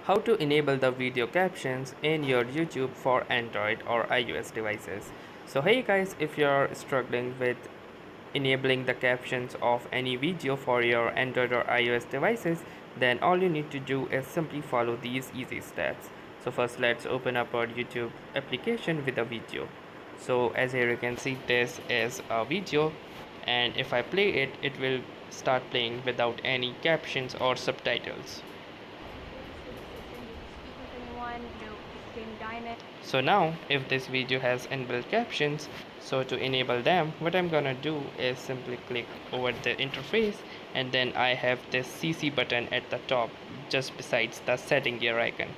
How to enable the video captions in your YouTube for Android or iOS devices. So hey guys, if you're struggling with enabling the captions of any video for your Android or iOS devices, then all you need to do is simply follow these easy steps. So first let's open up our YouTube application with a video. So as here you can see, this is a video, and if I play it, it will start playing without any captions or subtitles. So now if this video has inbuilt captions, so to enable them, what I'm gonna do is simply click over the interface, and then I have this CC button at the top just besides the setting gear icon.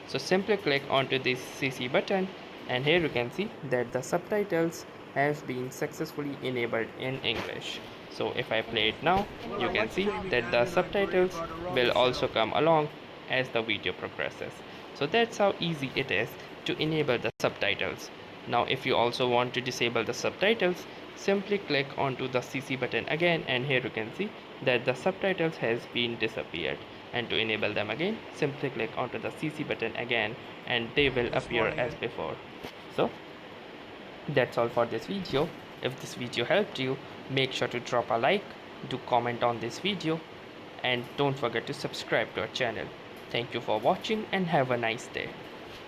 So simply click onto this CC button, and here you can see that the subtitles have been successfully enabled in English. So if I play it now, you can see that the subtitles will also come along as the video progresses. So that's how easy it is to enable the subtitles. Now if you also want to disable the subtitles, simply click onto the CC button again, and here you can see that the subtitles has been disappeared. And to enable them again, simply click onto the CC button again, and they will appear as before. So that's all for this video. If this video helped you, make sure to drop a like, do comment on this video, and don't forget to subscribe to our channel. Thank you for watching and have a nice day.